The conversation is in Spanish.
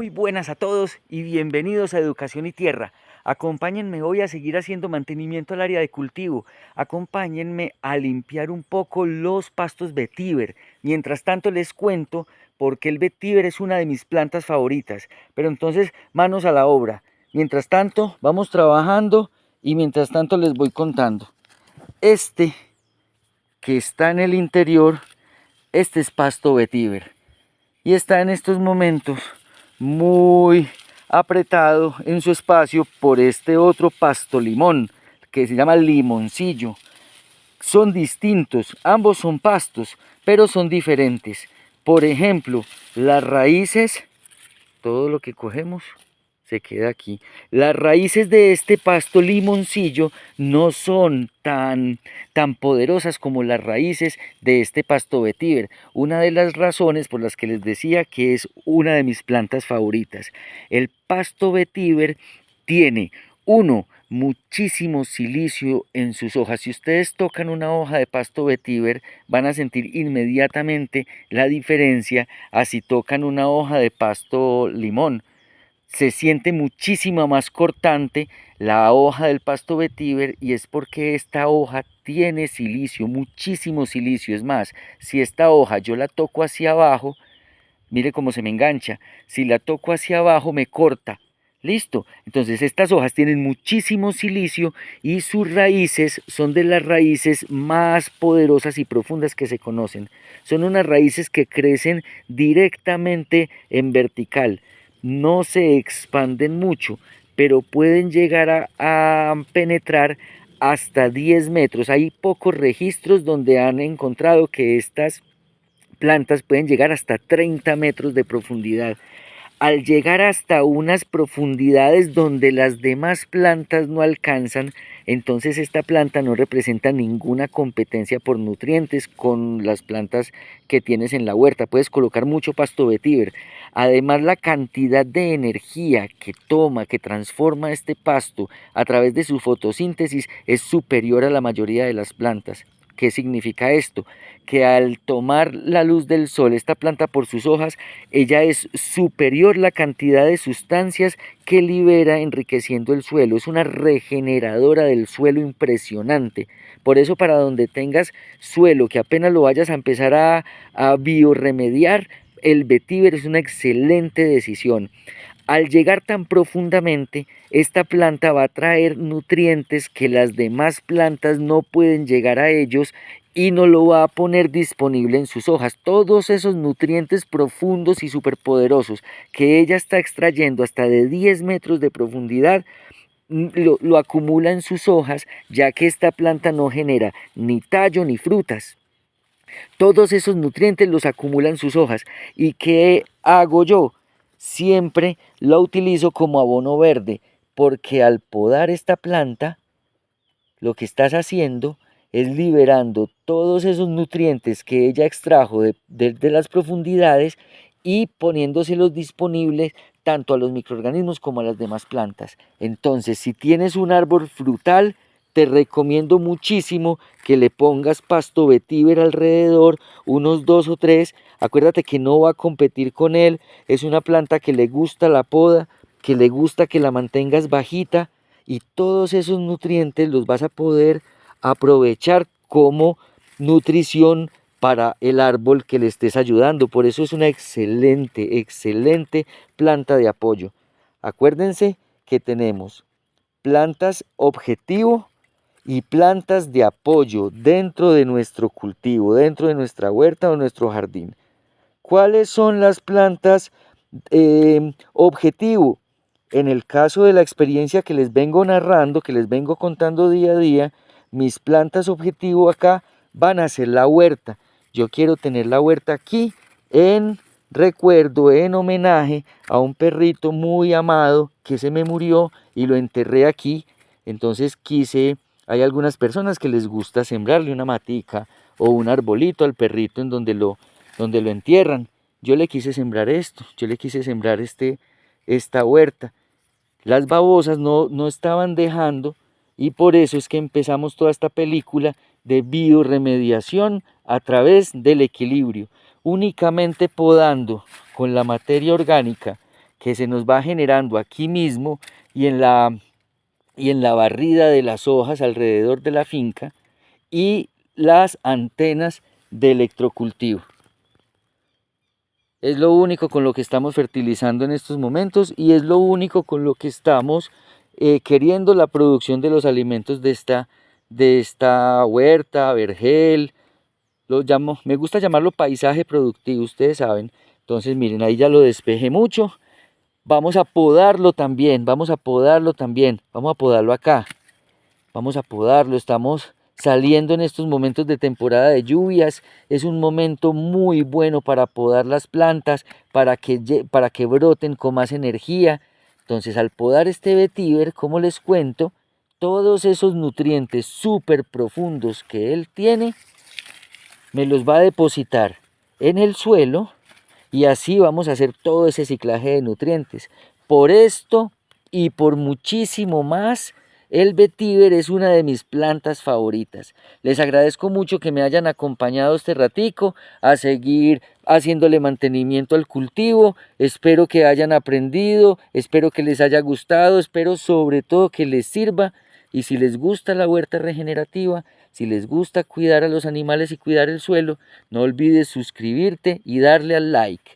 Muy buenas a todos y bienvenidos a Educación y Tierra. Acompáñenme hoy a seguir haciendo mantenimiento al área de cultivo. Acompáñenme a limpiar un poco los pastos vetiver. Mientras tanto les cuento por qué el vetiver es una de mis plantas favoritas. Pero entonces, manos a la obra. Mientras tanto, vamos trabajando y mientras tanto les voy contando. Este que está en el interior, este es pasto vetiver. Y está en estos momentos muy apretado en su espacio por este otro pasto limón que se llama limoncillo. Son distintos, ambos son pastos, pero son diferentes. Por ejemplo, las raíces, todo lo que cogemos se queda aquí. Las raíces de este pasto limoncillo no son tan poderosas como las raíces de este pasto vetiver. Una de las razones por las que les decía que es una de mis plantas favoritas. El pasto vetiver tiene, uno, muchísimo silicio en sus hojas. Si ustedes tocan una hoja de pasto vetiver, van a sentir inmediatamente la diferencia a si tocan una hoja de pasto limón. Se siente muchísimo más cortante la hoja del pasto vetiver y es porque esta hoja tiene silicio, muchísimo silicio. Es más, si esta hoja yo la toco hacia abajo, mire cómo se me engancha. Si la toco hacia abajo me corta. Listo. Entonces estas hojas tienen muchísimo silicio y sus raíces son de las raíces más poderosas y profundas que se conocen. Son unas raíces que crecen directamente en vertical. No se expanden mucho, pero pueden llegar a penetrar hasta 10 metros. Hay pocos registros donde han encontrado que estas plantas pueden llegar hasta 30 metros de profundidad. Al llegar hasta unas profundidades donde las demás plantas no alcanzan, entonces esta planta no representa ninguna competencia por nutrientes con las plantas que tienes en la huerta. Puedes colocar mucho pasto vetiver. Además, la cantidad de energía que toma, que transforma este pasto a través de su fotosíntesis es superior a la mayoría de las plantas. ¿Qué significa esto? Que al tomar la luz del sol, esta planta por sus hojas, ella es superior la cantidad de sustancias que libera enriqueciendo el suelo. Es una regeneradora del suelo impresionante. Por eso para donde tengas suelo que apenas lo vayas a empezar a biorremediar, el vetiver es una excelente decisión. Al llegar tan profundamente, esta planta va a traer nutrientes que las demás plantas no pueden llegar a ellos y no lo va a poner disponible en sus hojas. Todos esos nutrientes profundos y superpoderosos que ella está extrayendo hasta de 10 metros de profundidad, lo acumula en sus hojas, ya que esta planta no genera ni tallo ni frutas. Todos esos nutrientes los acumula en sus hojas. ¿Y qué hago yo? Siempre lo utilizo como abono verde, porque al podar esta planta, lo que estás haciendo es liberando todos esos nutrientes que ella extrajo de las profundidades y poniéndoselos disponibles tanto a los microorganismos como a las demás plantas. Entonces, si tienes un árbol frutal, te recomiendo muchísimo que le pongas pasto vetiver alrededor, unos 2 o 3. Acuérdate que no va a competir con él, es una planta que le gusta la poda, que le gusta que la mantengas bajita y todos esos nutrientes los vas a poder aprovechar como nutrición para el árbol que le estés ayudando. Por eso es una excelente, excelente planta de apoyo. Acuérdense que tenemos plantas objetivo y plantas de apoyo dentro de nuestro cultivo, dentro de nuestra huerta o nuestro jardín. ¿Cuáles son las plantas objetivo? En el caso de la experiencia que les vengo narrando, que les vengo contando día a día, mis plantas objetivo acá van a ser la huerta. Yo quiero tener la huerta aquí en recuerdo, en homenaje a un perrito muy amado que se me murió y lo enterré aquí. Entonces hay algunas personas que les gusta sembrarle una matica o un arbolito al perrito en donde lo entierran. Yo le quise sembrar esto, yo le quise sembrar esta huerta. Las babosas no estaban dejando y por eso es que empezamos toda esta película de biorremediación a través del equilibrio. Únicamente podando con la materia orgánica que se nos va generando aquí mismo y en la barrida de las hojas alrededor de la finca y las antenas de electrocultivo. Es lo único con lo que estamos fertilizando en estos momentos y es lo único con lo que estamos queriendo la producción de los alimentos de esta huerta, vergel. Me gusta llamarlo paisaje productivo, ustedes saben. Entonces miren, ahí ya lo despejé mucho. Vamos a podarlo también, vamos a podarlo acá. Vamos a podarlo, estamos saliendo en estos momentos de temporada de lluvias. Es un momento muy bueno para podar las plantas, para que broten con más energía. Entonces al podar este vetiver, como les cuento, todos esos nutrientes súper profundos que él tiene, me los va a depositar en el suelo y así vamos a hacer todo ese ciclaje de nutrientes. Por esto y por muchísimo más, el vetiver es una de mis plantas favoritas. Les agradezco mucho que me hayan acompañado este ratico a seguir haciéndole mantenimiento al cultivo. Espero que hayan aprendido, espero que les haya gustado, espero sobre todo que les sirva. Y si les gusta la huerta regenerativa, si les gusta cuidar a los animales y cuidar el suelo, no olvides suscribirte y darle al like.